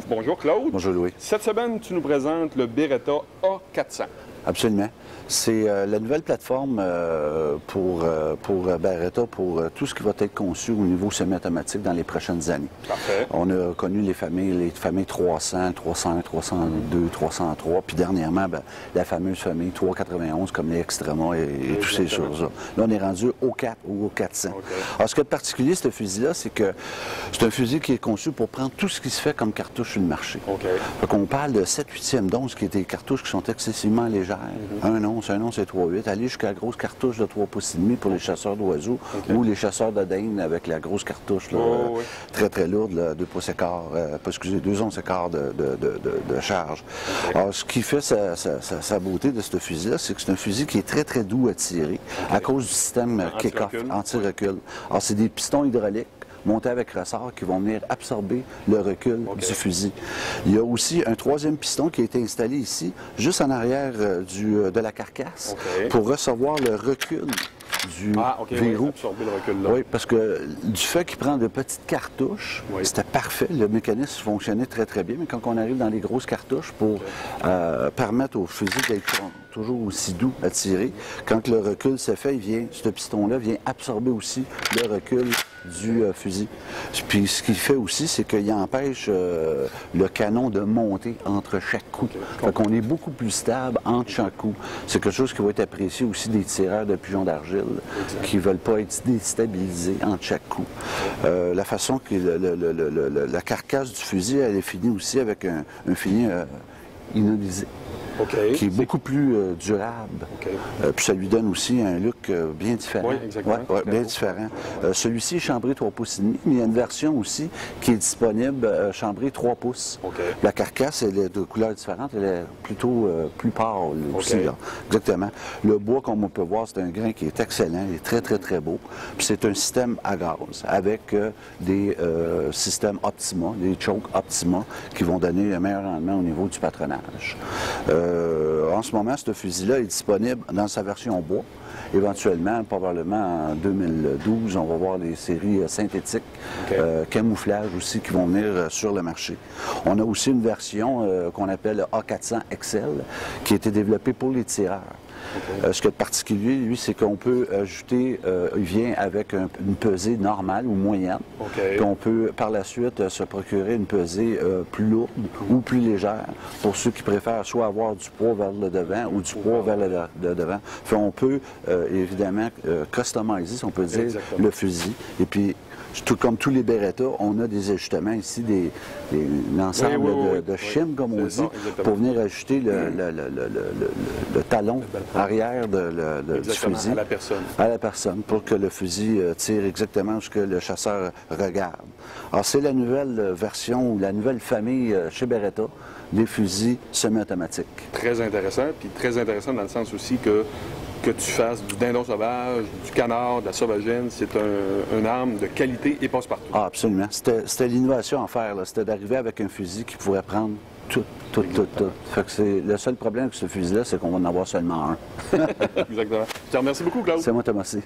Bonjour Claude. Bonjour Louis. Cette semaine, tu nous présentes le Beretta A400. Absolument. C'est la nouvelle plateforme pour Beretta, pour tout ce qui va être conçu au niveau semi-automatique dans les prochaines années. Parfait. On a connu les familles 300, 301, 302, 303, puis dernièrement, la fameuse famille 391 comme les Extrema et toutes ces choses-là. Là, on est rendu au 4 ou au 400. Okay. Alors, ce qui est particulier, ce fusil-là, c'est que c'est un fusil qui est conçu pour prendre tout ce qui se fait comme cartouche sur le marché. Okay. Fait qu'on parle de 7/8e d'once, qui est des cartouches qui sont excessivement légères. Un once et 3/8, aller jusqu'à la grosse cartouche de 3,5 pouces pour les chasseurs d'oiseaux ou les chasseurs de dinde avec la grosse cartouche là, très très lourde, là, 2 pouces et quart, excusez, 2 onces et quart de charge. Alors, ce qui fait sa beauté de ce fusil-là, c'est que c'est un fusil qui est très très doux à tirer à cause du système kick-off, anti-recul. Alors, c'est des pistons hydrauliques montés avec ressort qui vont venir absorber le recul du fusil. Il y a aussi un troisième piston qui a été installé ici, juste en arrière de la carcasse, pour recevoir le recul du verrou. Oui, absorber le recul là. Oui, parce que du fait qu'il prend de petites cartouches, c'était parfait. Le mécanisme fonctionnait très très bien, mais quand on arrive dans les grosses cartouches pour permettre au fusil d'être toujours aussi doux à tirer, quand le recul se fait, ce piston-là vient absorber aussi le recul du fusil. Puis ce qu'il fait aussi, c'est qu'il empêche le canon de monter entre chaque coup. Fait qu'on est beaucoup plus stable entre chaque coup. C'est quelque chose qui va être apprécié aussi des tireurs de pigeons d'argile qui ne veulent pas être déstabilisés entre chaque coup. La façon que la carcasse du fusil, elle est finie aussi avec un fini inoxydé. Qui est beaucoup plus durable. Puis ça lui donne aussi un look bien différent. Oui, exactement. Bien différent. Celui-ci est chambré 3,5 pouces, mais il y a une version aussi qui est disponible chambrée 3 pouces. La carcasse, elle est de couleur différente, elle est plutôt plus pâle aussi. Là. Exactement. Le bois, comme on peut voir, c'est un grain qui est excellent, il est très, très, très beau. Puis c'est un système à gaz avec des systèmes Optima, des choke Optima, qui vont donner un meilleur rendement au niveau du patronage. En ce moment, ce fusil-là est disponible dans sa version bois. Éventuellement, probablement en 2012, on va voir les séries synthétiques, camouflage aussi, qui vont venir sur le marché. On a aussi une version qu'on appelle A400 XL, qui a été développée pour les tireurs. Ce qui est particulier, lui, c'est qu'on peut ajouter, il vient avec une pesée normale ou moyenne. Puis on peut par la suite se procurer une pesée plus lourde ou plus légère pour ceux qui préfèrent soit avoir du poids vers le devant ou du poids vers le devant. Puis on peut évidemment customiser, si on peut dire, le fusil. Et puis, tout comme tous les Beretta, on a des ajustements ici, l'ensemble de shims, comme on dit, pour venir ajuster le talon arrière du fusil à la personne, pour que le fusil tire exactement ce que le chasseur regarde. Alors, c'est la nouvelle version ou la nouvelle famille chez Beretta des fusils semi-automatiques. Très intéressant, puis très intéressant dans le sens aussi que tu fasses du dindon sauvage, du canard, de la sauvagine, c'est une arme de qualité et passe-partout. Ah, absolument. C'était l'innovation à faire. C'était d'arriver avec un fusil qui pourrait prendre tout. Fait que le seul problème avec ce fusil-là, c'est qu'on va en avoir seulement un. Exactement. Je te remercie beaucoup, Claude. C'est moi, Thomas.